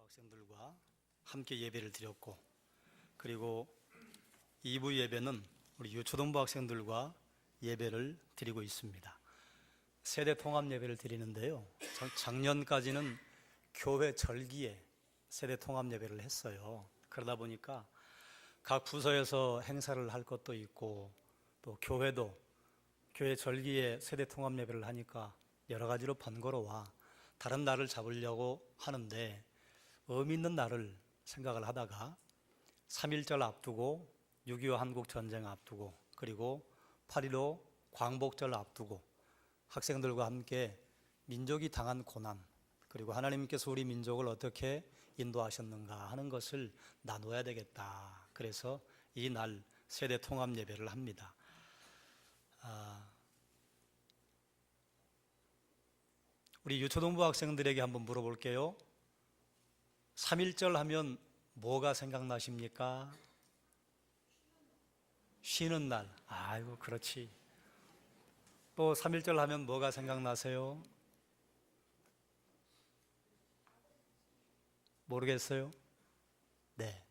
학생들과 함께 예배를 드렸고, 그리고 2부 예배는 우리 유초등부 학생들과 예배를 드리고 있습니다. 세대 통합 예배를 드리는데요, 작년까지는 교회 절기에 세대 통합 예배를 했어요. 그러다 보니까 각 부서에서 행사를 할 것도 있고, 또 교회도 교회 절기에 세대 통합 예배를 하니까 여러 가지로 번거로워 다른 날을 잡으려고 하는데, 의미 있는 날을 생각을 하다가 3.1절 앞두고, 6.25 한국전쟁 앞두고, 그리고 8.15 광복절 앞두고 학생들과 함께 민족이 당한 고난, 그리고 하나님께서 우리 민족을 어떻게 인도하셨는가 하는 것을 나눠야 되겠다. 그래서 이 날 세대 통합 예배를 합니다. 우리 유초등부 학생들에게 한번 물어볼게요. 3.1절 하면 뭐가 생각나십니까? 쉬는 날. 아이고, 그렇지. 또 3.1절 하면 뭐가 생각나세요? 모르겠어요? 네.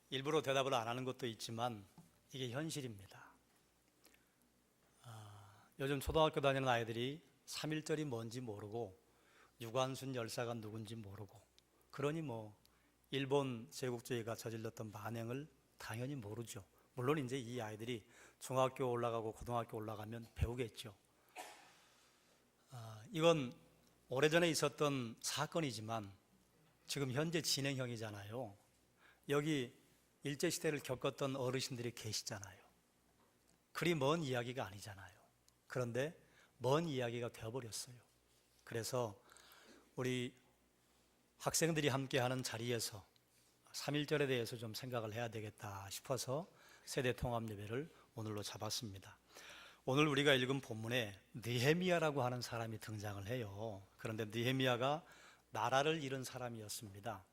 일부러 대답을 안 하는 것도 있지만 이게 현실입니다. 요즘 초등학교 다니는 아이들이 3.1절이 뭔지 모르고 유관순 열사가 누군지 모르고, 그러니 일본 제국주의가 저질렀던 만행을 당연히 모르죠. 물론 이제 이 아이들이 중학교 올라가고 고등학교 올라가면 배우겠죠. 이건 오래전에 있었던 사건이지만 지금 현재 진행형이잖아요. 여기 일제시대를 겪었던 어르신들이 계시잖아요. 그리 먼 이야기가 아니잖아요. 그런데 먼 이야기가 되어버렸어요. 그래서 우리 학생들이 함께하는 자리에서 3.1절에 대해서 좀 생각을 해야 되겠다 싶어서 세대 통합 예배를 오늘로 잡았습니다. 오늘 우리가 읽은 본문에 느헤미야라고 하는 사람이 등장을 해요. 그런데 느헤미야가 나라를 잃은 사람이었습니다.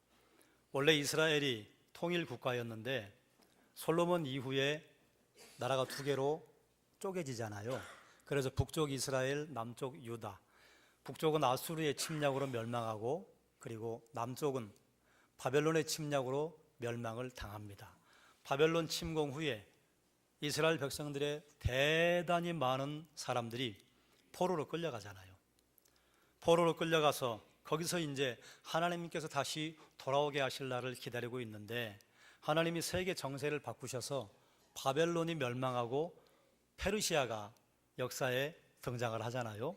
원래 이스라엘이 통일 국가였는데 솔로몬 이후에 나라가 두 개로 쪼개지잖아요. 그래서 북쪽 이스라엘, 남쪽 유다. 북쪽은 아수르의 침략으로 멸망하고, 그리고 남쪽은 바벨론의 침략으로 멸망을 당합니다. 바벨론 침공 후에 이스라엘 백성들의 대단히 많은 사람들이 포로로 끌려가잖아요. 포로로 끌려가서 거기서 이제 하나님께서 다시 돌아오게 하실 날을 기다리고 있는데, 하나님이 세계 정세를 바꾸셔서 바벨론이 멸망하고 페르시아가 역사에 등장을 하잖아요.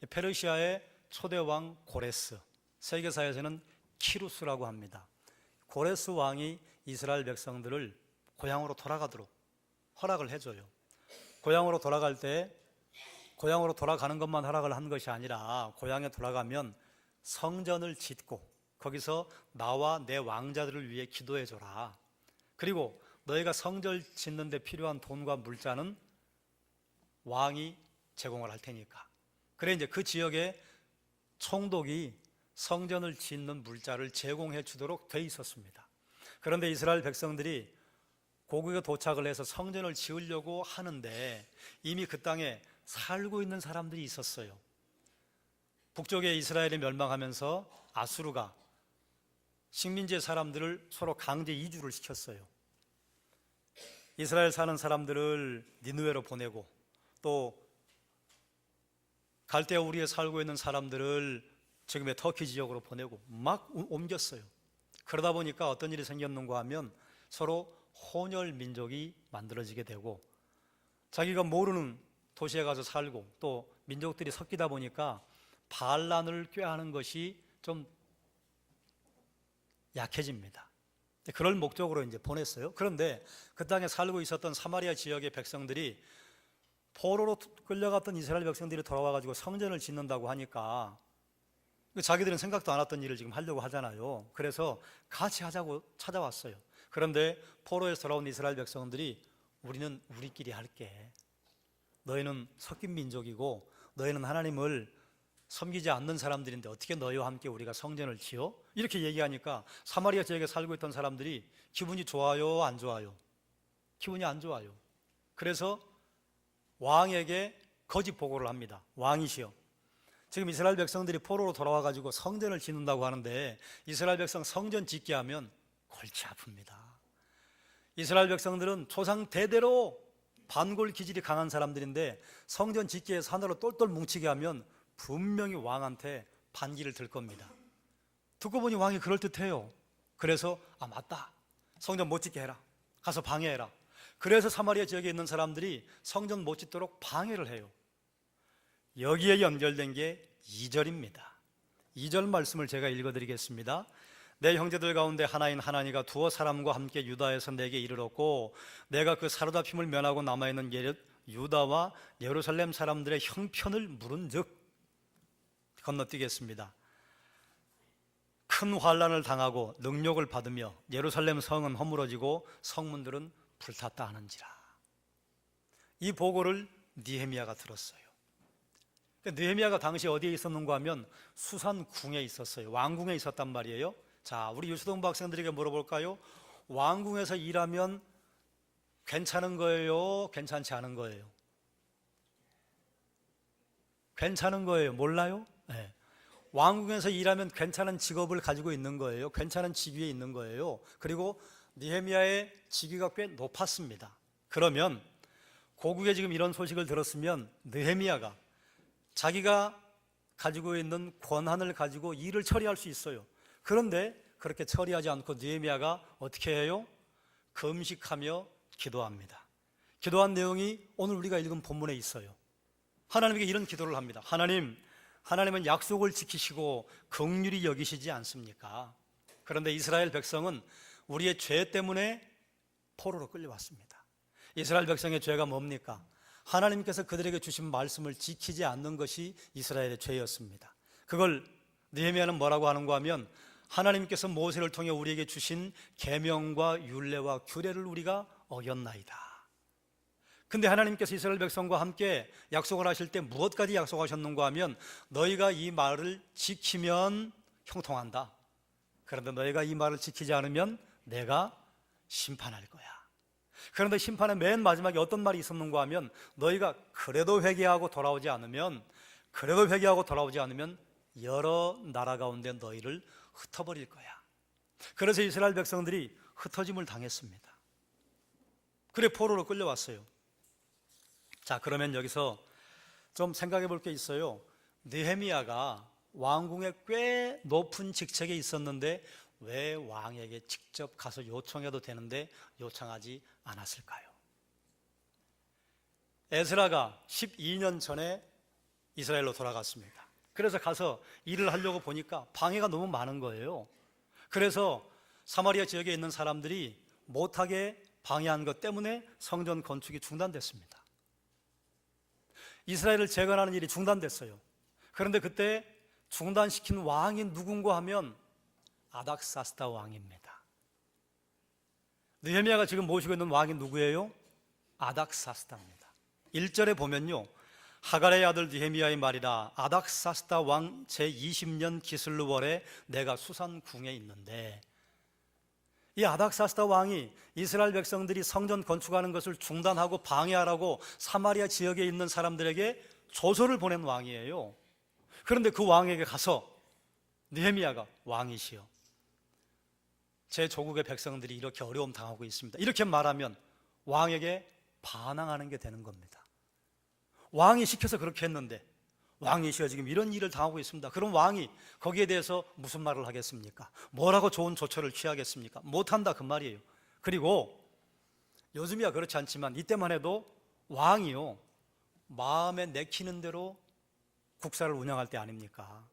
페르시아의 초대왕 고레스, 세계사에서는 키루스라고 합니다. 고레스 왕이 이스라엘 백성들을 고향으로 돌아가도록 허락을 해줘요. 고향으로 돌아갈 때, 고향으로 돌아가는 것만 허락을 한 것이 아니라 고향에 돌아가면 성전을 짓고 거기서 나와 내 왕자들을 위해 기도해줘라. 그리고 너희가 성전 짓는 데 필요한 돈과 물자는 왕이 제공을 할 테니까. 그래 이제 그 지역에 총독이 성전을 짓는 물자를 제공해 주도록 돼 있었습니다. 그런데 이스라엘 백성들이 고국에 도착을 해서 성전을 지으려고 하는데 이미 그 땅에 살고 있는 사람들이 있었어요. 북쪽에 이스라엘이 멸망하면서 아수르가 식민지의 사람들을 서로 강제 이주를 시켰어요. 이스라엘 사는 사람들을 니느웨로 보내고, 또 갈대아 우리에 살고 있는 사람들을 지금의 터키 지역으로 보내고 막 옮겼어요. 그러다 보니까 어떤 일이 생겼는가 하면 서로 혼혈 민족이 만들어지게 되고, 자기가 모르는 도시에 가서 살고 또 민족들이 섞이다 보니까 반란을 꾀하는 것이 좀 약해집니다. 그럴 목적으로 이제 보냈어요. 그런데 그 땅에 살고 있었던 사마리아 지역의 백성들이 포로로 끌려갔던 이스라엘 백성들이 돌아와가지고 성전을 짓는다고 하니까 자기들은 생각도 안 했던 일을 지금 하려고 하잖아요. 그래서 같이 하자고 찾아왔어요. 그런데 포로에서 돌아온 이스라엘 백성들이 우리는 우리끼리 할게. 너희는 섞인 민족이고 너희는 하나님을 섬기지 않는 사람들인데 어떻게 너희와 함께 우리가 성전을 지어? 이렇게 얘기하니까 사마리아 지역에 살고 있던 사람들이 기분이 좋아요, 안 좋아요? 기분이 안 좋아요. 그래서 왕에게 거짓 보고를 합니다. 왕이시여, 지금 이스라엘 백성들이 포로로 돌아와 가지고 성전을 짓는다고 하는데 이스라엘 백성 성전 짓게 하면 골치 아픕니다. 이스라엘 백성들은 조상 대대로 반골 기질이 강한 사람들인데 성전 짓기 위해서 하나로 똘똘 뭉치게 하면 분명히 왕한테 반기를 들 겁니다. 듣고 보니 왕이 그럴듯해요. 그래서 맞다, 성전 못 짓게 해라, 가서 방해해라. 그래서 사마리아 지역에 있는 사람들이 성전 못 짓도록 방해를 해요. 여기에 연결된 게 2절입니다. 2절 말씀을 제가 읽어드리겠습니다. 내 형제들 가운데 하나인 하나니가 두어 사람과 함께 유다에서 내게 이르렀고 내가 그 사로잡힘을 면하고 남아있는 유다와 예루살렘 사람들의 형편을 물은즉, 건너뛰겠습니다. 큰 환난을 당하고 능욕을 받으며 예루살렘 성은 허물어지고 성문들은 불탔다 하는지라. 이 보고를 느헤미야가 들었어요. 느헤미야가 당시 어디에 있었는가 하면 수산궁에 있었어요. 왕궁에 있었단 말이에요. 자, 우리 유초동부 학생들에게 물어볼까요? 왕궁에서 일하면 괜찮은 거예요? 괜찮지 않은 거예요? 괜찮은 거예요? 몰라요? 네. 왕궁에서 일하면 괜찮은 직업을 가지고 있는 거예요. 괜찮은 직위에 있는 거예요. 그리고 느헤미야의 직위가 꽤 높았습니다. 그러면 고국에 지금 이런 소식을 들었으면 느헤미야가 자기가 가지고 있는 권한을 가지고 일을 처리할 수 있어요. 그런데 그렇게 처리하지 않고 느헤미야가 어떻게 해요? 금식하며 기도합니다. 기도한 내용이 오늘 우리가 읽은 본문에 있어요. 하나님께 이런 기도를 합니다. 하나님은 약속을 지키시고 긍휼히 여기시지 않습니까? 그런데 이스라엘 백성은 우리의 죄 때문에 포로로 끌려왔습니다. 이스라엘 백성의 죄가 뭡니까? 하나님께서 그들에게 주신 말씀을 지키지 않는 것이 이스라엘의 죄였습니다. 그걸 느헤미야는 뭐라고 하는가 하면 하나님께서 모세를 통해 우리에게 주신 계명과 율례와 규례를 우리가 어겼나이다. 근데 하나님께서 이스라엘 백성과 함께 약속을 하실 때 무엇까지 약속하셨는가 하면 너희가 이 말을 지키면 형통한다. 그런데 너희가 이 말을 지키지 않으면 내가 심판할 거야. 그런데 심판의 맨 마지막에 어떤 말이 있었는가 하면 너희가 그래도 회개하고 돌아오지 않으면 여러 나라 가운데 너희를 흩어버릴 거야. 그래서 이스라엘 백성들이 흩어짐을 당했습니다. 그래 포로로 끌려왔어요. 자, 그러면 여기서 좀 생각해 볼 게 있어요. 느헤미야가 왕궁에 꽤 높은 직책에 있었는데 왜 왕에게 직접 가서 요청해도 되는데 요청하지 않았을까요? 에스라가 12년 전에 이스라엘로 돌아갔습니다. 그래서 가서 일을 하려고 보니까 방해가 너무 많은 거예요. 그래서 사마리아 지역에 있는 사람들이 못하게 방해한 것 때문에 성전 건축이 중단됐습니다. 이스라엘을 재건하는 일이 중단됐어요. 그런데 그때 중단시킨 왕이 누군가 하면 아닥사스다 왕입니다. 느헤미야가 지금 모시고 있는 왕이 누구예요? 아닥사스다입니다. 1절에 보면요, 하갈의 아들 느헤미야의 말이라 아닥사스다 왕 제20년 기슬루월에 내가 수산궁에 있는데, 이 아닥사스다 왕이 이스라엘 백성들이 성전 건축하는 것을 중단하고 방해하라고 사마리아 지역에 있는 사람들에게 조서를 보낸 왕이에요. 그런데 그 왕에게 가서 느헤미야가 왕이시여, 제 조국의 백성들이 이렇게 어려움 당하고 있습니다, 이렇게 말하면 왕에게 반항하는 게 되는 겁니다. 왕이 시켜서 그렇게 했는데 왕이시여 지금 이런 일을 당하고 있습니다. 그럼 왕이 거기에 대해서 무슨 말을 하겠습니까? 뭐라고 좋은 조처를 취하겠습니까? 못한다 그 말이에요. 그리고 요즘이야 그렇지 않지만 이때만 해도 왕이요, 마음에 내키는 대로 국사를 운영할 때 아닙니까?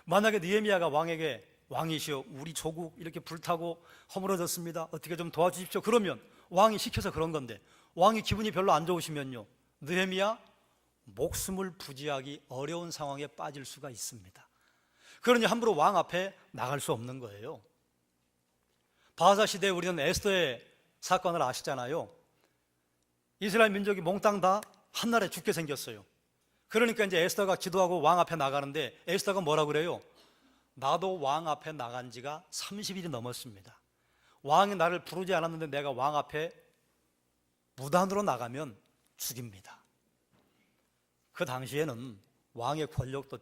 만약에 느헤미야가 왕에게 왕이시여 우리 조국 이렇게 불타고 허물어졌습니다, 어떻게 좀 도와주십시오, 그러면 왕이 시켜서 그런 건데 왕이 기분이 별로 안 좋으시면요, 느헤미야 목숨을 부지하기 어려운 상황에 빠질 수가 있습니다. 그러니 함부로 왕 앞에 나갈 수 없는 거예요. 바하사 시대에 우리는 에스더의 사건을 아시잖아요. 이스라엘 민족이 몽땅 다 한날에 죽게 생겼어요. 그러니까 이제 에스더가 기도하고 왕 앞에 나가는데 에스더가 뭐라 그래요? 나도 왕 앞에 나간 지가 30일이 넘었습니다. 왕이 나를 부르지 않았는데 내가 왕 앞에 무단으로 나가면 죽입니다. 그 당시에는 왕의 권력도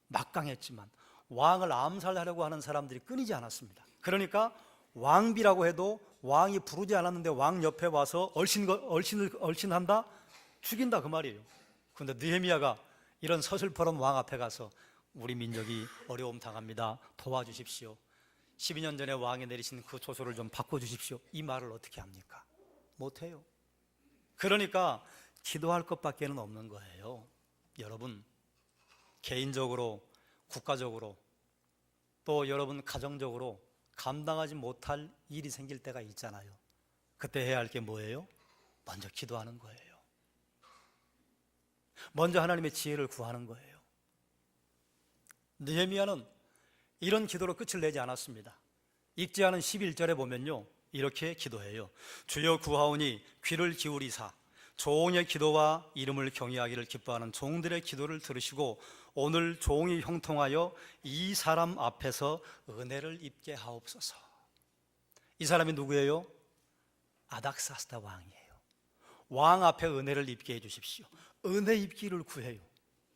막강했지만 왕을 암살하려고 하는 사람들이 끊이지 않았습니다. 그러니까 왕비라고 해도 왕이 부르지 않았는데 왕 옆에 와서 얼씬한다? 죽인다 그 말이에요. 그런데 느헤미야가 이런 서슬퍼런 왕 앞에 가서 우리 민족이 어려움 당합니다, 도와주십시오, 12년 전에 왕이 내리신 그 조서를 좀 바꿔주십시오, 이 말을 어떻게 합니까? 못해요. 그러니까 기도할 것밖에는 없는 거예요. 여러분, 개인적으로, 국가적으로, 또 여러분 가정적으로 감당하지 못할 일이 생길 때가 있잖아요. 그때 해야 할 게 뭐예요? 먼저 기도하는 거예요. 먼저 하나님의 지혜를 구하는 거예요. 느헤미야는 이런 기도로 끝을 내지 않았습니다. 읽지 않은 11절에 보면요, 이렇게 기도해요. 주여 구하오니 귀를 기울이사 종의 기도와 이름을 경외하기를 기뻐하는 종들의 기도를 들으시고 오늘 종이 형통하여 이 사람 앞에서 은혜를 입게 하옵소서. 이 사람이 누구예요? 아닥사스다 왕이에요. 왕 앞에 은혜를 입게 해주십시오. 은혜 입기를 구해요.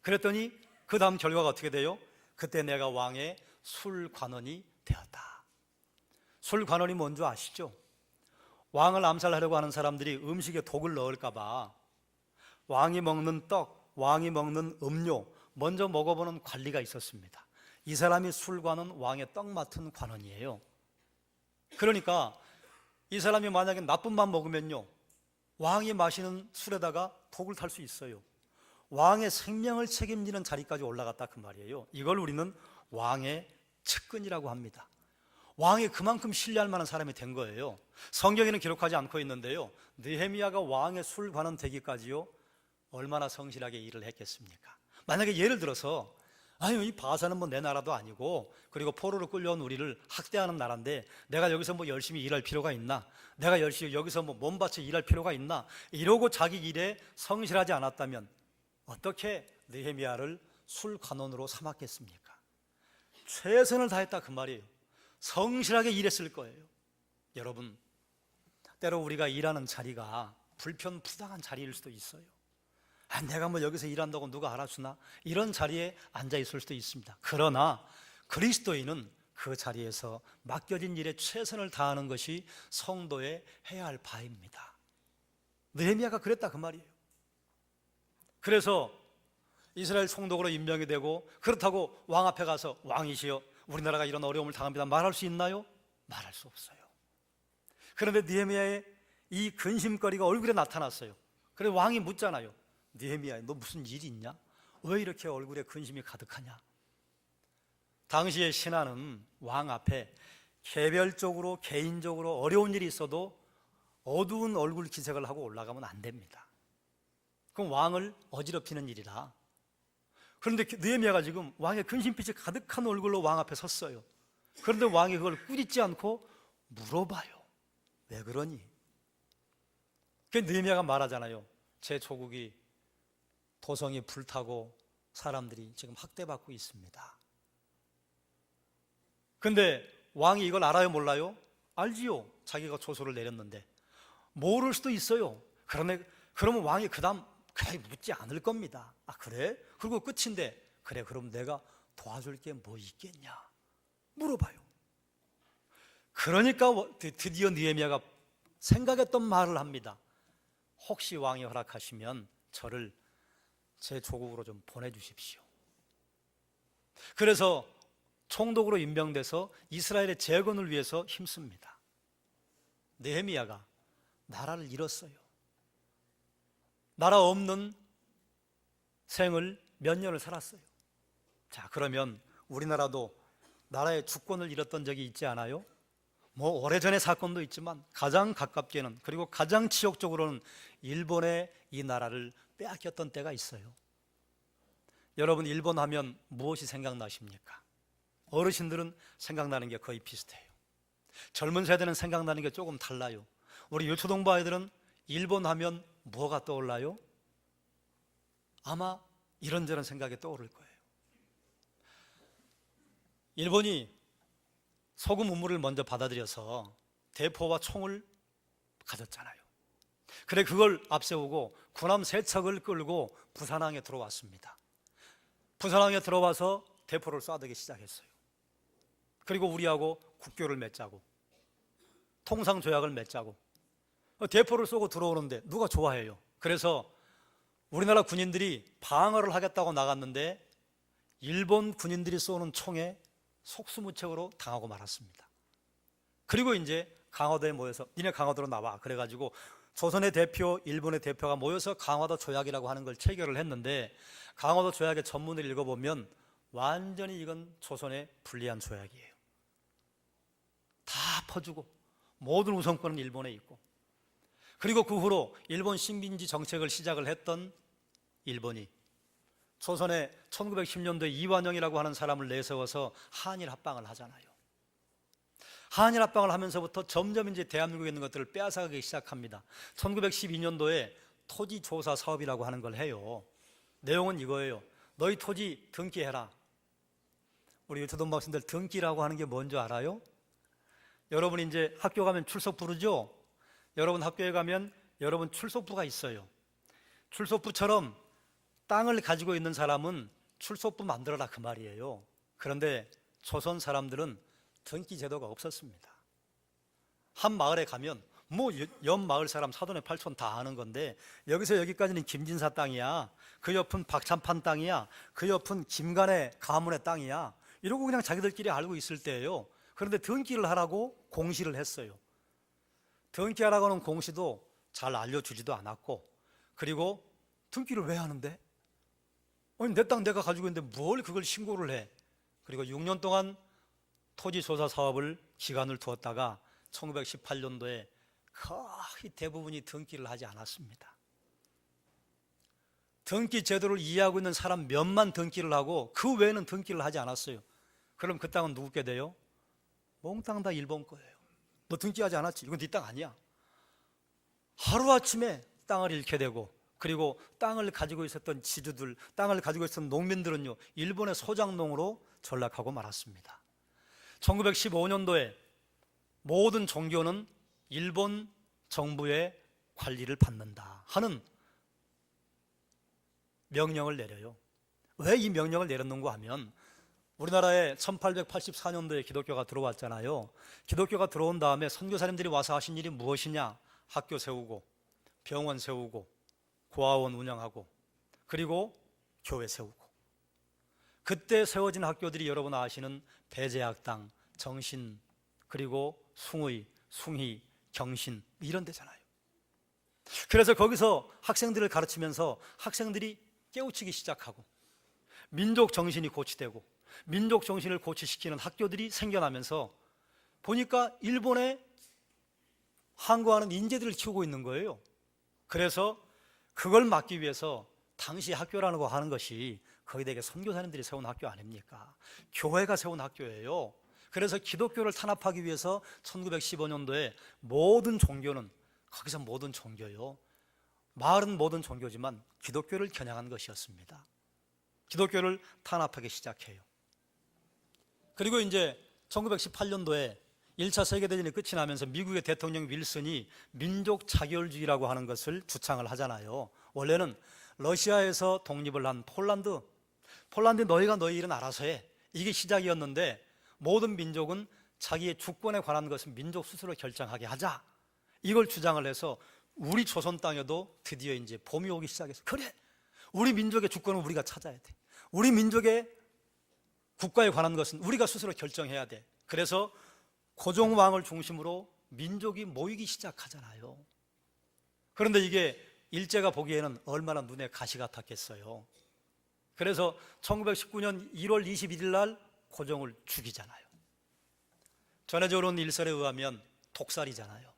그랬더니 그 다음 결과가 어떻게 돼요? 그때 내가 왕의 술관원이 되었다. 술관원이 뭔지 아시죠? 왕을 암살하려고 하는 사람들이 음식에 독을 넣을까 봐 왕이 먹는 떡, 왕이 먹는 음료 먼저 먹어보는 관리가 있었습니다. 이 사람이 술관원, 왕의 떡 맡은 관원이에요. 그러니까 이 사람이 만약에 나쁜 맘 먹으면요, 왕이 마시는 술에다가 독을 탈 수 있어요. 왕의 생명을 책임지는 자리까지 올라갔다 그 말이에요. 이걸 우리는 왕의 측근이라고 합니다. 왕이 그만큼 신뢰할 만한 사람이 된 거예요. 성경에는 기록하지 않고 있는데요, 느헤미야가 왕의 술관원 되기까지요 얼마나 성실하게 일을 했겠습니까? 만약에 예를 들어서 아유, 이 바사는 뭐 내 나라도 아니고 그리고 포로로 끌려온 우리를 학대하는 나라인데 내가 여기서 뭐 열심히 일할 필요가 있나? 내가 열심히 여기서 뭐 몸바쳐 일할 필요가 있나? 이러고 자기 일에 성실하지 않았다면 어떻게 느헤미야를 술관원으로 삼았겠습니까? 최선을 다했다 그 말이에요. 성실하게 일했을 거예요. 여러분, 때로 우리가 일하는 자리가 불편부당한 자리일 수도 있어요. 내가 뭐 여기서 일한다고 누가 알아주나? 이런 자리에 앉아 있을 수도 있습니다. 그러나 그리스도인은 그 자리에서 맡겨진 일에 최선을 다하는 것이 성도의 해야 할 바입니다. 느헤미야가 그랬다 그 말이에요. 그래서 이스라엘 총독으로 임명이 되고, 그렇다고 왕 앞에 가서 왕이시여 우리나라가 이런 어려움을 당합니다 말할 수 있나요? 말할 수 없어요. 그런데 느헤미야의 이 근심거리가 얼굴에 나타났어요. 그래서 왕이 묻잖아요. 느헤미야, 너 무슨 일이 있냐? 왜 이렇게 얼굴에 근심이 가득하냐? 당시의 신하는 왕 앞에 개별적으로 개인적으로 어려운 일이 있어도 어두운 얼굴 기색을 하고 올라가면 안 됩니다. 그럼 왕을 어지럽히는 일이라. 그런데 느헤미야가 지금 왕의 근심빛이 가득한 얼굴로 왕 앞에 섰어요. 그런데 왕이 그걸 꾸짖지 않고 물어봐요. 왜 그러니? 그 느헤미야가 말하잖아요. 제 조국이 도성이 불타고 사람들이 지금 학대받고 있습니다. 근데 왕이 이걸 알아요, 몰라요? 알지요. 자기가 조서를 내렸는데. 모를 수도 있어요. 그러면 왕이 그다음 묻지 않을 겁니다. 아, 그래? 그리고 끝인데, 그래, 그럼 내가 도와줄 게 뭐 있겠냐? 물어봐요. 그러니까 드디어 느헤미야가 생각했던 말을 합니다. 혹시 왕이 허락하시면 저를 제 조국으로 좀 보내주십시오. 그래서 총독으로 임명돼서 이스라엘의 재건을 위해서 힘씁니다. 느헤미야가 나라를 잃었어요. 나라 없는 생을 몇 년을 살았어요. 자, 그러면 우리나라도 나라의 주권을 잃었던 적이 있지 않아요? 뭐 오래전의 사건도 있지만 가장 가깝게는, 그리고 가장 지역적으로는 일본의 이 나라를 빼앗겼던 때가 있어요. 여러분, 일본 하면 무엇이 생각나십니까? 어르신들은 생각나는 게 거의 비슷해요. 젊은 세대는 생각나는 게 조금 달라요. 우리 유초동부 아이들은 일본 하면 뭐가 떠올라요? 아마 이런저런 생각이 떠오를 거예요. 일본이 소금 우물을 먼저 받아들여서 대포와 총을 가졌잖아요. 그래, 그걸 앞세우고 군함 3척을 끌고 부산항에 들어왔습니다. 부산항에 들어와서 대포를 쏴대기 시작했어요. 그리고 우리하고 국교를 맺자고, 통상조약을 맺자고. 대포를 쏘고 들어오는데 누가 좋아해요? 그래서 우리나라 군인들이 방어를 하겠다고 나갔는데 일본 군인들이 쏘는 총에 속수무책으로 당하고 말았습니다. 그리고 이제 강화도에 모여서 니네 강화도로 나와, 그래가지고 조선의 대표, 일본의 대표가 모여서 강화도 조약이라고 하는 걸 체결을 했는데, 강화도 조약의 전문을 읽어보면 완전히 이건 조선에 불리한 조약이에요. 다 퍼주고 모든 우선권은 일본에 있고, 그리고 그 후로 일본 식민지 정책을 시작을 했던 일본이 조선에 1910년도에 이완영이라고 하는 사람을 내세워서 한일 합방을 하잖아요. 한일 합방을 하면서부터 점점 이제 대한민국에 있는 것들을 빼앗아가기 시작합니다. 1912년도에 토지 조사 사업이라고 하는 걸 해요. 내용은 이거예요. 너희 토지 등기해라. 우리 유초동 박사님들 등기라고 하는 게 뭔지 알아요? 여러분 이제 학교 가면 출석 부르죠? 여러분 학교에 가면 여러분 출석부가 있어요. 출석부처럼 땅을 가지고 있는 사람은 출석부 만들어라, 그 말이에요. 그런데 조선 사람들은 등기 제도가 없었습니다. 한 마을에 가면 뭐 옆 마을 사람 사돈의 팔촌 다 아는 건데, 여기서 여기까지는 김진사 땅이야, 그 옆은 박찬판 땅이야, 그 옆은 김간의 가문의 땅이야, 이러고 그냥 자기들끼리 알고 있을 때예요. 그런데 등기를 하라고 공시를 했어요. 등기하라고 하는 공시도 잘 알려주지도 않았고, 그리고 등기를 왜 하는데? 아니 내 땅 내가 가지고 있는데 뭘 그걸 신고를 해? 그리고 6년 동안 토지조사 사업을 기간을 두었다가 1918년도에 거의 대부분이 등기를 하지 않았습니다. 등기 제도를 이해하고 있는 사람 몇만 등기를 하고 그 외에는 등기를 하지 않았어요. 그럼 그 땅은 누구게 돼요? 몽땅 다 일본 거예요. 너 등기하지 않았지? 이건 네 땅 아니야. 하루아침에 땅을 잃게 되고, 그리고 땅을 가지고 있었던 지주들, 땅을 가지고 있었던 농민들은요, 일본의 소장농으로 전락하고 말았습니다. 1915년도에 모든 종교는 일본 정부의 관리를 받는다 하는 명령을 내려요. 왜 이 명령을 내렸는가 하면, 우리나라에 1884년도에 기독교가 들어왔잖아요. 기독교가 들어온 다음에 선교사님들이 와서 하신 일이 무엇이냐? 학교 세우고, 병원 세우고, 고아원 운영하고, 그리고 교회 세우고. 그때 세워진 학교들이 여러분 아시는 배제학당, 정신, 그리고 숭의, 숭희, 경신 이런 데잖아요. 그래서 거기서 학생들을 가르치면서 학생들이 깨우치기 시작하고, 민족 정신이 고취되고, 민족 정신을 고취시키는 학교들이 생겨나면서 보니까 일본에 항거하는 인재들을 키우고 있는 거예요. 그래서 그걸 막기 위해서 당시 학교라는 거 하는 것이 거기다가 선교사님들이 세운 학교 아닙니까? 교회가 세운 학교예요. 그래서 기독교를 탄압하기 위해서 1915년도에 모든 종교는, 거기서 모든 종교요, 마을은 모든 종교지만 기독교를 겨냥한 것이었습니다. 기독교를 탄압하기 시작해요. 그리고 이제 1918년도에 1차 세계대전이 끝이 나면서 미국의 대통령 윌슨이 민족 자결주의라고 하는 것을 주창을 하잖아요. 원래는 러시아에서 독립을 한 폴란드 너희가 너희 일은 알아서 해, 이게 시작이었는데, 모든 민족은 자기의 주권에 관한 것은 민족 스스로 결정하게 하자, 이걸 주장을 해서 우리 조선 땅에도 드디어 이제 봄이 오기 시작해서, 그래, 우리 민족의 주권은 우리가 찾아야 돼, 우리 민족의 국가에 관한 것은 우리가 스스로 결정해야 돼. 그래서 고종왕을 중심으로 민족이 모이기 시작하잖아요. 그런데 이게 일제가 보기에는 얼마나 눈에 가시 같았겠어요. 그래서 1919년 1월 21일 날 고종을 죽이잖아요. 전해져 오는 일설에 의하면 독살이잖아요.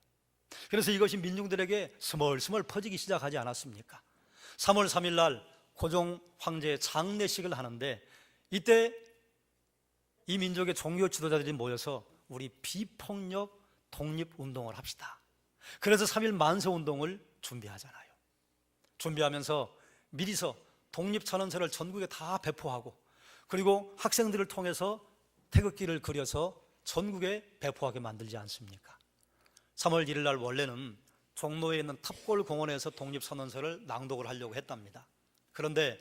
그래서 이것이 민중들에게 스멀스멀 퍼지기 시작하지 않았습니까? 3월 3일 날 고종 황제의 장례식을 하는데, 이때 이 민족의 종교 지도자들이 모여서 우리 비폭력 독립운동을 합시다. 그래서 3일 만세운동을 준비하잖아요. 준비하면서 미리서 독립선언서를 전국에 다 배포하고, 그리고 학생들을 통해서 태극기를 그려서 전국에 배포하게 만들지 않습니까? 3월 1일 날 원래는 종로에 있는 탑골 공원에서 독립선언서를 낭독을 하려고 했답니다. 그런데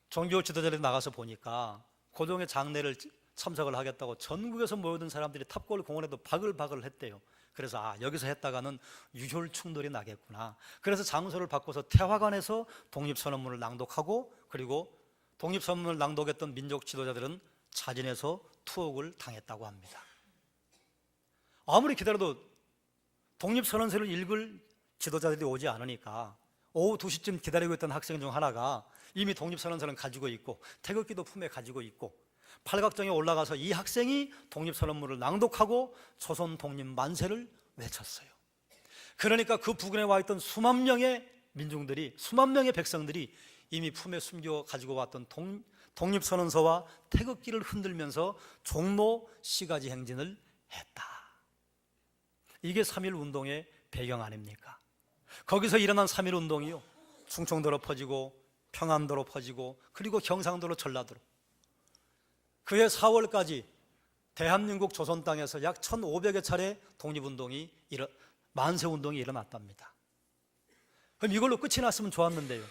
종교 지도자들이 나가서 보니까 고종의 장례를 참석을 하겠다고 전국에서 모여든 사람들이 탑골 공원에도 바글바글 했대요. 그래서 여기서 했다가는 유혈 충돌이 나겠구나. 그래서 장소를 바꿔서 태화관에서 독립선언문을 낭독하고, 그리고 독립선언문을 낭독했던 민족 지도자들은 자진해서 투옥을 당했다고 합니다. 아무리 기다려도 독립선언서를 읽을 지도자들이 오지 않으니까 오후 2시쯤 기다리고 있던 학생 중 하나가 이미 독립선언서를 가지고 있고 태극기도 품에 가지고 있고 팔각정에 올라가서 이 학생이 독립선언문을 낭독하고 조선 독립 만세를 외쳤어요. 그러니까 그 부근에 와 있던 수만 명의 민중들이, 수만 명의 백성들이 이미 품에 숨겨 가지고 왔던 독립선언서와 태극기를 흔들면서 종로 시가지 행진을 했다. 이게 3.1 운동의 배경 아닙니까? 거기서 일어난 3.1 운동이요, 충청도로 퍼지고 평안도로 퍼지고 그리고 경상도로 전라도로, 그해 4월까지 대한민국 조선 땅에서 약 1,500여 차례 독립운동이 만세운동이 일어났답니다. 그럼 이걸로 끝이 났으면 좋았는데요,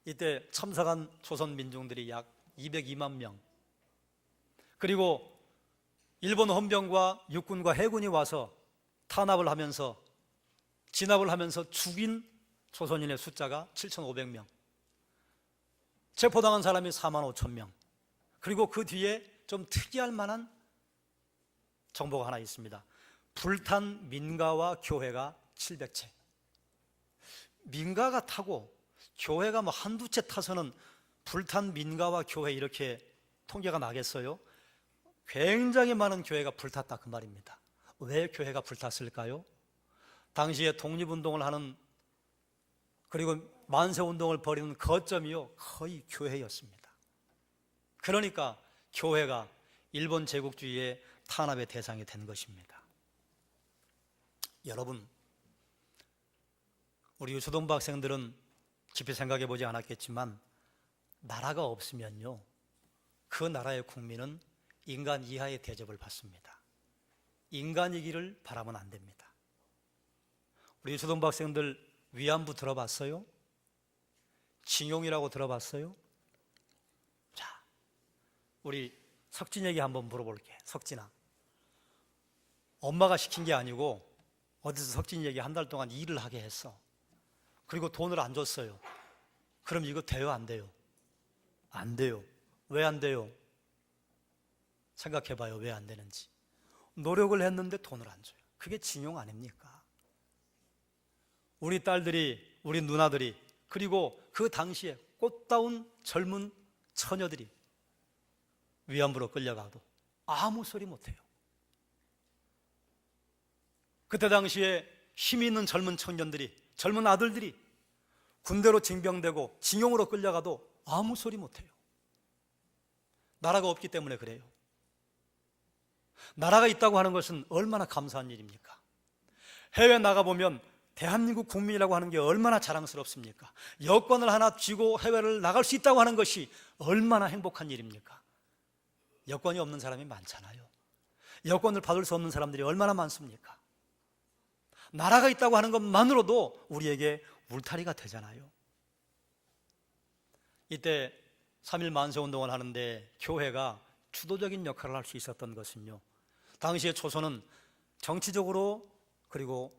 이때 참석한 조선 민중들이 약 202만 명, 그리고 일본 헌병과 육군과 해군이 와서 탄압을 하면서 진압을 하면서 죽인 조선인의 숫자가 7,500명, 체포당한 사람이 4만 5천 명, 그리고 그 뒤에 좀 특이할 만한 정보가 하나 있습니다. 불탄 민가와 교회가 700채. 민가가 타고 교회가 뭐 한두 채 타서는 불탄 민가와 교회 이렇게 통계가 나겠어요? 굉장히 많은 교회가 불탔다 그 말입니다. 왜 교회가 불탔을까요? 당시에 독립운동을 하는, 그리고 만세운동을 벌이는 거점이요, 거의 교회였습니다. 그러니까 교회가 일본 제국주의의 탄압의 대상이 된 것입니다. 여러분, 우리 유초등부 학생들은 깊이 생각해 보지 않았겠지만 나라가 없으면요, 그 나라의 국민은 인간 이하의 대접을 받습니다. 인간이기를 바라면 안 됩니다. 우리 유초등부 학생들 위안부 들어봤어요? 징용이라고 들어봤어요? 자, 우리 석진에게 한번 물어볼게. 석진아, 엄마가 시킨 게 아니고 어디서 석진이에게 한 달 동안 일을 하게 했어. 그리고 돈을 안 줬어요. 그럼 이거 돼요, 안 돼요? 안 돼요. 왜 안 돼요? 생각해봐요. 왜 안 되는지. 노력을 했는데 돈을 안 줘요. 그게 징용 아닙니까? 우리 딸들이, 우리 누나들이, 그리고 그 당시에 꽃다운 젊은 처녀들이 위안부로 끌려가도 아무 소리 못해요. 그때 당시에 힘이 있는 젊은 청년들이, 젊은 아들들이 군대로 징병되고 징용으로 끌려가도 아무 소리 못해요. 나라가 없기 때문에 그래요. 나라가 있다고 하는 것은 얼마나 감사한 일입니까? 해외 나가보면 대한민국 국민이라고 하는 게 얼마나 자랑스럽습니까? 여권을 하나 쥐고 해외를 나갈 수 있다고 하는 것이 얼마나 행복한 일입니까? 여권이 없는 사람이 많잖아요. 여권을 받을 수 없는 사람들이 얼마나 많습니까? 나라가 있다고 하는 것만으로도 우리에게 울타리가 되잖아요. 이때 3.1 만세운동을 하는데 교회가 주도적인 역할을 할 수 있었던 것은요, 당시에 조선은 정치적으로 그리고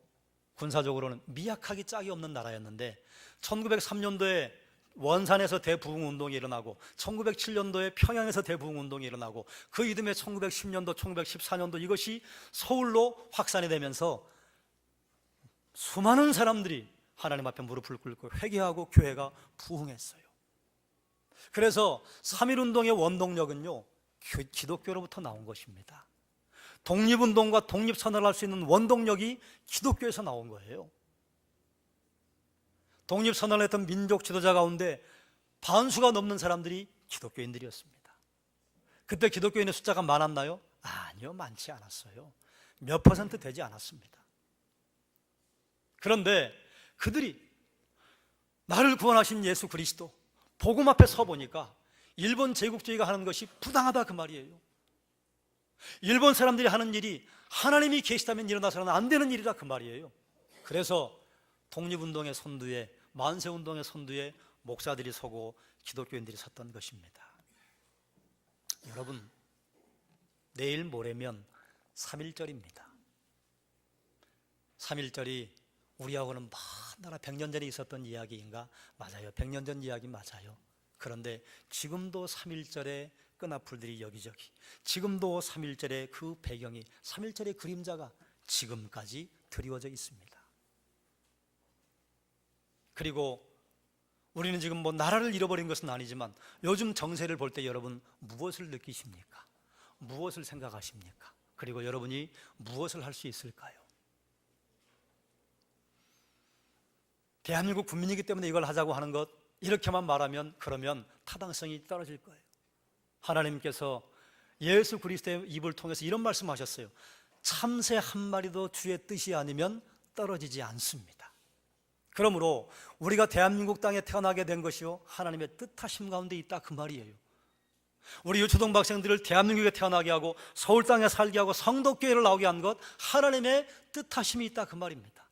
군사적으로는 미약하기 짝이 없는 나라였는데 1903년도에 원산에서 대부흥운동이 일어나고 1907년도에 평양에서 대부흥운동이 일어나고 그 이듬해 1910년도, 1914년도 이것이 서울로 확산이 되면서 수많은 사람들이 하나님 앞에 무릎을 꿇고 회개하고 교회가 부흥했어요. 그래서 3.1운동의 원동력은요, 기독교로부터 나온 것입니다. 독립운동과 독립선언을 할 수 있는 원동력이 기독교에서 나온 거예요. 독립선언을 했던 민족 지도자 가운데 반수가 넘는 사람들이 기독교인들이었습니다. 그때 기독교인의 숫자가 많았나요? 아니요, 많지 않았어요. 몇 퍼센트 되지 않았습니다. 그런데 그들이 나를 구원하신 예수 그리스도 복음 앞에 서 보니까 일본 제국주의가 하는 것이 부당하다 그 말이에요. 일본 사람들이 하는 일이 하나님이 계시다면 일어나서는 안 되는 일이다 그 말이에요. 그래서 독립운동의 선두에, 만세운동의 선두에 목사들이 서고 기독교인들이 섰던 것입니다. 여러분, 내일 모레면 3.1절입니다. 3.1절이 우리하고는 먼 나라 100년 전에 있었던 이야기인가? 맞아요. 100년 전 이야기 맞아요. 그런데 지금도 3.1절의 끈앞풀들이 여기저기, 지금도 3.1절의 그 배경이, 3.1절의 그림자가 지금까지 드리워져 있습니다. 그리고 우리는 지금 뭐 나라를 잃어버린 것은 아니지만 요즘 정세를 볼 때 여러분 무엇을 느끼십니까? 무엇을 생각하십니까? 그리고 여러분이 무엇을 할 수 있을까요? 대한민국 국민이기 때문에 이걸 하자고 하는 것, 이렇게만 말하면 그러면 타당성이 떨어질 거예요. 하나님께서 예수 그리스도의 입을 통해서 이런 말씀하셨어요. 참새 한 마리도 주의 뜻이 아니면 떨어지지 않습니다. 그러므로 우리가 대한민국 땅에 태어나게 된 것이요 하나님의 뜻하심 가운데 있다, 그 말이에요. 우리 유초등부 학생들을 대한민국에 태어나게 하고 서울 땅에 살게 하고 성덕교회를 나오게 한 것, 하나님의 뜻하심이 있다, 그 말입니다.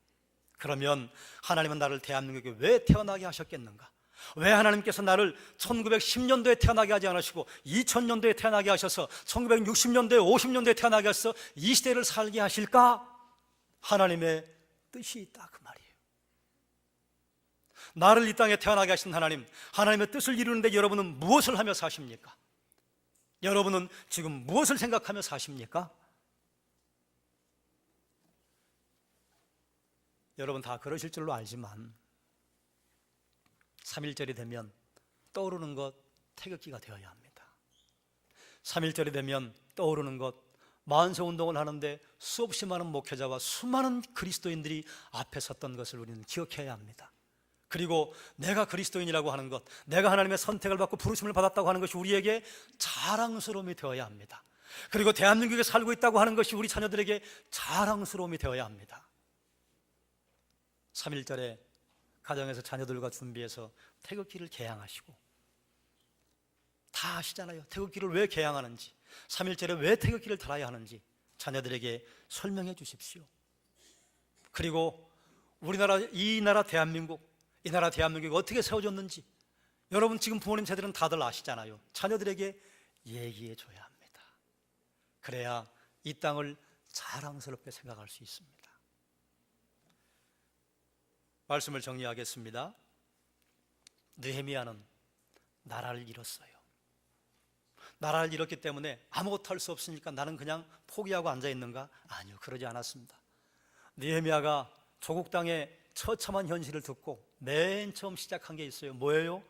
그러면 하나님은 나를 대한민국에 왜 태어나게 하셨겠는가? 왜 하나님께서 나를 1910년도에 태어나게 하지 않으시고 2000년도에 태어나게 하셔서 1960년도에 50년도에 태어나게 하셔서 이 시대를 살게 하실까? 하나님의 뜻이 있다, 그 말이에요. 나를 이 땅에 태어나게 하신 하나님, 하나님의 뜻을 이루는데 여러분은 무엇을 하며 사십니까? 여러분은 지금 무엇을 생각하며 사십니까? 여러분 다 그러실 줄로 알지만 3.1절이 되면 떠오르는 것, 태극기가 되어야 합니다. 3.1절이 되면 떠오르는 것, 만세운동을 하는데 수없이 많은 목회자와 수많은 그리스도인들이 앞에 섰던 것을 우리는 기억해야 합니다. 그리고 내가 그리스도인이라고 하는 것, 내가 하나님의 선택을 받고 부르심을 받았다고 하는 것이 우리에게 자랑스러움이 되어야 합니다. 그리고 대한민국에 살고 있다고 하는 것이 우리 자녀들에게 자랑스러움이 되어야 합니다. 3.1절에 가정에서 자녀들과 준비해서 태극기를 개양하시고, 다 아시잖아요. 태극기를 왜 개양하는지, 3.1절에 왜 태극기를 달아야 하는지 자녀들에게 설명해 주십시오. 그리고 우리나라, 이 나라 대한민국, 이 나라 대한민국이 어떻게 세워졌는지 여러분 지금 부모님 세대는 다들 아시잖아요. 자녀들에게 얘기해 줘야 합니다. 그래야 이 땅을 자랑스럽게 생각할 수 있습니다. 말씀을 정리하겠습니다. 느헤미야는 나라를 잃었어요. 나라를 잃었기 때문에 아무것도 할 수 없으니까 나는 그냥 포기하고 앉아있는가? 아니요, 그러지 않았습니다. 느헤미야가 조국 땅의 처참한 현실을 듣고 맨 처음 시작한 게 있어요. 뭐예요?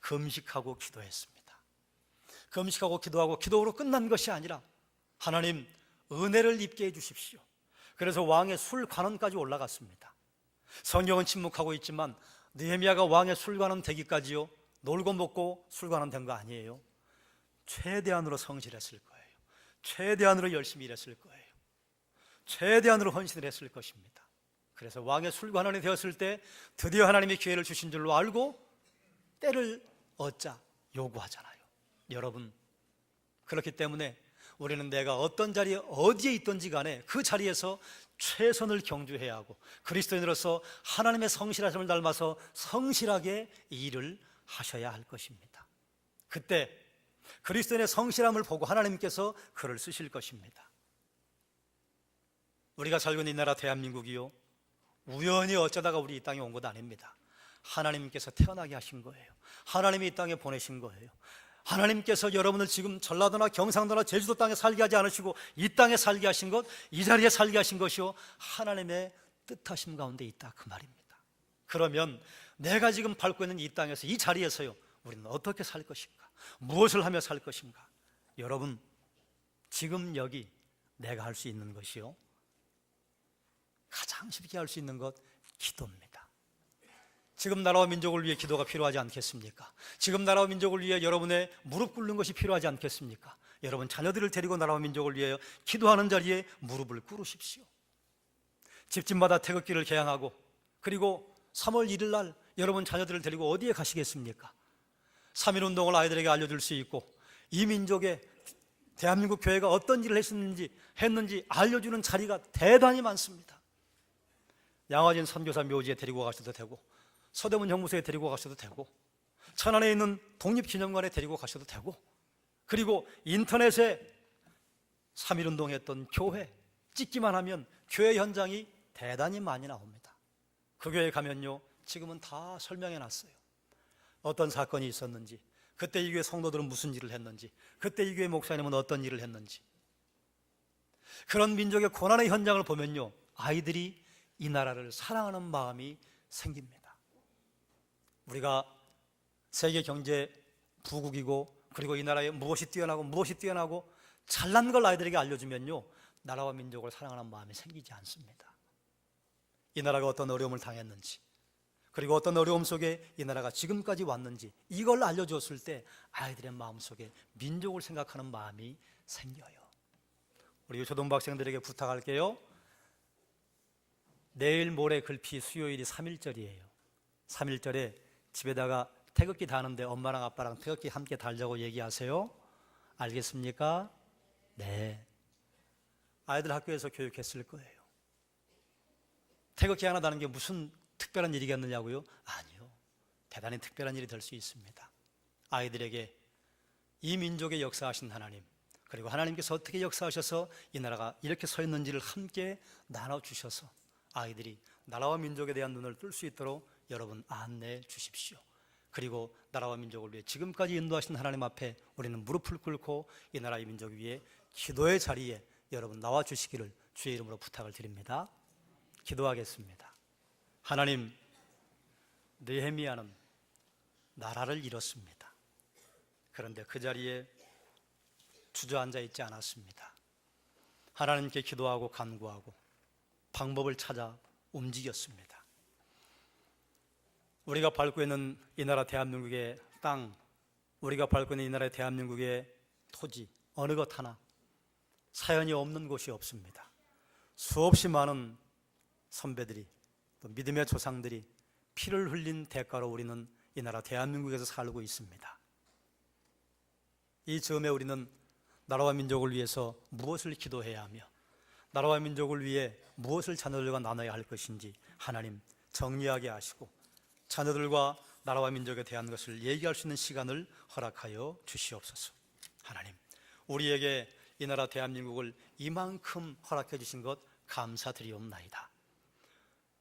금식하고 기도했습니다. 금식하고 기도하고, 기도로 끝난 것이 아니라 하나님 은혜를 입게 해주십시오. 그래서 왕의 술관원까지 올라갔습니다. 성경은 침묵하고 있지만 느헤미야가 왕의 술관원 되기까지요, 놀고 먹고 술관원 된 거 아니에요. 최대한으로 성실했을 거예요. 최대한으로 열심히 일했을 거예요. 최대한으로 헌신을 했을 것입니다. 그래서 왕의 술관원이 되었을 때 드디어 하나님이 기회를 주신 줄로 알고 때를 얻자 요구하잖아요. 여러분, 그렇기 때문에 우리는 내가 어떤 자리에 어디에 있든지 간에 그 자리에서 최선을 경주해야 하고, 그리스도인으로서 하나님의 성실하심을 닮아서 성실하게 일을 하셔야 할 것입니다. 그때 그리스도인의 성실함을 보고 하나님께서 그를 쓰실 것입니다. 우리가 살고 있는 이 나라 대한민국이요, 우연히 어쩌다가 우리 이 땅에 온 것 아닙니다. 하나님께서 태어나게 하신 거예요. 하나님이 이 땅에 보내신 거예요. 하나님께서 여러분을 지금 전라도나 경상도나 제주도 땅에 살게 하지 않으시고 이 땅에 살게 하신 것, 이 자리에 살게 하신 것이요 하나님의 뜻하심 가운데 있다, 그 말입니다. 그러면 내가 지금 밟고 있는 이 땅에서, 이 자리에서요, 우리는 어떻게 살 것인가? 무엇을 하며 살 것인가? 여러분, 지금 여기 내가 할 수 있는 것이요, 가장 쉽게 할 수 있는 것, 기도입니다. 지금 나라와 민족을 위해 기도가 필요하지 않겠습니까? 지금 나라와 민족을 위해 여러분의 무릎 꿇는 것이 필요하지 않겠습니까? 여러분 자녀들을 데리고 나라와 민족을 위해 기도하는 자리에 무릎을 꿇으십시오. 집집마다 태극기를 개양하고, 그리고 3월 1일 날 여러분 자녀들을 데리고 어디에 가시겠습니까? 3.1운동을 아이들에게 알려줄 수 있고, 이 민족의 대한민국 교회가 어떤 일을 했는지 알려주는 자리가 대단히 많습니다. 양화진 선교사 묘지에 데리고 가셔도 되고, 서대문 형무소에 데리고 가셔도 되고, 천안에 있는 독립기념관에 데리고 가셔도 되고, 그리고 인터넷에 3.1운동 했던 교회 찍기만 하면 교회 현장이 대단히 많이 나옵니다. 그 교회 가면요, 지금은 다 설명해 놨어요. 어떤 사건이 있었는지, 그때 이 교회 성도들은 무슨 일을 했는지, 그때 이 교회 목사님은 어떤 일을 했는지. 그런 민족의 고난의 현장을 보면요, 아이들이 이 나라를 사랑하는 마음이 생깁니다. 우리가 세계 경제 부국이고, 그리고 이 나라에 무엇이 뛰어나고 잘난 걸 아이들에게 알려주면요, 나라와 민족을 사랑하는 마음이 생기지 않습니다. 이 나라가 어떤 어려움을 당했는지, 그리고 어떤 어려움 속에 이 나라가 지금까지 왔는지, 이걸 알려주었을 때 아이들의 마음속에 민족을 생각하는 마음이 생겨요. 우리 초등부 학생들에게 부탁할게요. 내일 모레 글피 수요일이 3.1절이에요 3.1절에 집에다가 태극기 다는데 엄마랑 아빠랑 태극기 함께 달자고 얘기하세요. 알겠습니까? 네. 아이들 학교에서 교육했을 거예요. 태극기 하나 다는 게 무슨 특별한 일이겠느냐고요? 아니요, 대단히 특별한 일이 될 수 있습니다. 아이들에게 이 민족의 역사하신 하나님, 그리고 하나님께서 어떻게 역사하셔서 이 나라가 이렇게 서 있는지를 함께 나눠주셔서 아이들이 나라와 민족에 대한 눈을 뜰 수 있도록 여러분 안내해 주십시오. 그리고 나라와 민족을 위해 지금까지 인도하신 하나님 앞에 우리는 무릎을 꿇고 이 나라의 민족 위에 기도의 자리에 여러분 나와 주시기를 주의 이름으로 부탁을 드립니다. 기도하겠습니다. 하나님, 느헤미야는 나라를 잃었습니다. 그런데 그 자리에 주저앉아 있지 않았습니다. 하나님께 기도하고 간구하고 방법을 찾아 움직였습니다. 우리가 밟고 있는 이 나라 대한민국의 땅, 우리가 밟고 있는 이 나라 대한민국의 토지, 어느 것 하나 사연이 없는 곳이 없습니다. 수없이 많은 선배들이, 또 믿음의 조상들이 피를 흘린 대가로 우리는 이 나라 대한민국에서 살고 있습니다. 이 즈음에 우리는 나라와 민족을 위해서 무엇을 기도해야 하며 나라와 민족을 위해 무엇을 자녀들과 나눠야 할 것인지 하나님 정리하게 하시고 자녀들과 나라와 민족에 대한 것을 얘기할 수 있는 시간을 허락하여 주시옵소서. 하나님, 우리에게 이 나라 대한민국을 이만큼 허락해 주신 것 감사드리옵나이다.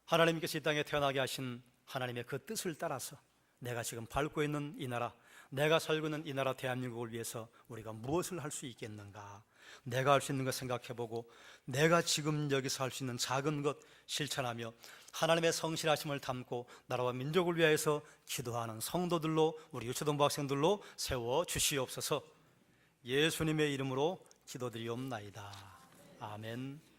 하나님께서 이 땅에 태어나게 하신 하나님의 그 뜻을 따라서 내가 지금 밟고 있는 이 나라, 내가 살고 있는 이 나라 대한민국을 위해서 우리가 무엇을 할 수 있겠는가, 내가 할 수 있는 것 생각해보고 내가 지금 여기서 할 수 있는 작은 것 실천하며 하나님의 성실하심을 담고 나라와 민족을 위해서 기도하는 성도들로, 우리 유초등부 학생들로 세워 주시옵소서. 예수님의 이름으로 기도드리옵나이다. 아멘.